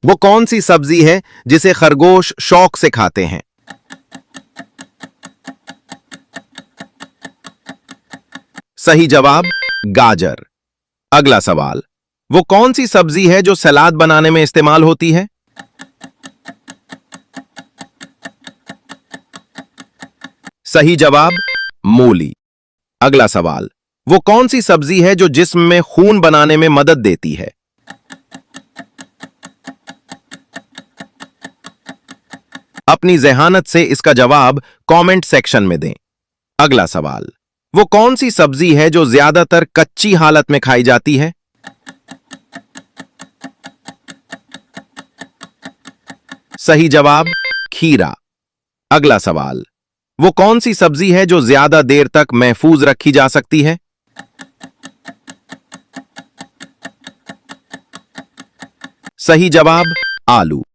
वो कौन सी सब्जी है जिसे खरगोश शौक से खाते हैं? सही जवाब गाजर। अगला सवाल, वो कौन सी सब्जी है जो सलाद बनाने में इस्तेमाल होती है? सही जवाब मूली। अगला सवाल, वो कौन सी सब्जी है जो जिस्म में खून बनाने में मदद देती है? अपनी ज़हानत से इसका जवाब कमेंट सेक्शन में दें। अगला सवाल, वो कौन सी सब्जी है जो ज्यादातर कच्ची हालत में खाई जाती है? सही जवाब खीरा। अगला सवाल, वो कौन सी सब्जी है जो ज्यादा देर तक महफूज रखी जा सकती है? सही जवाब आलू।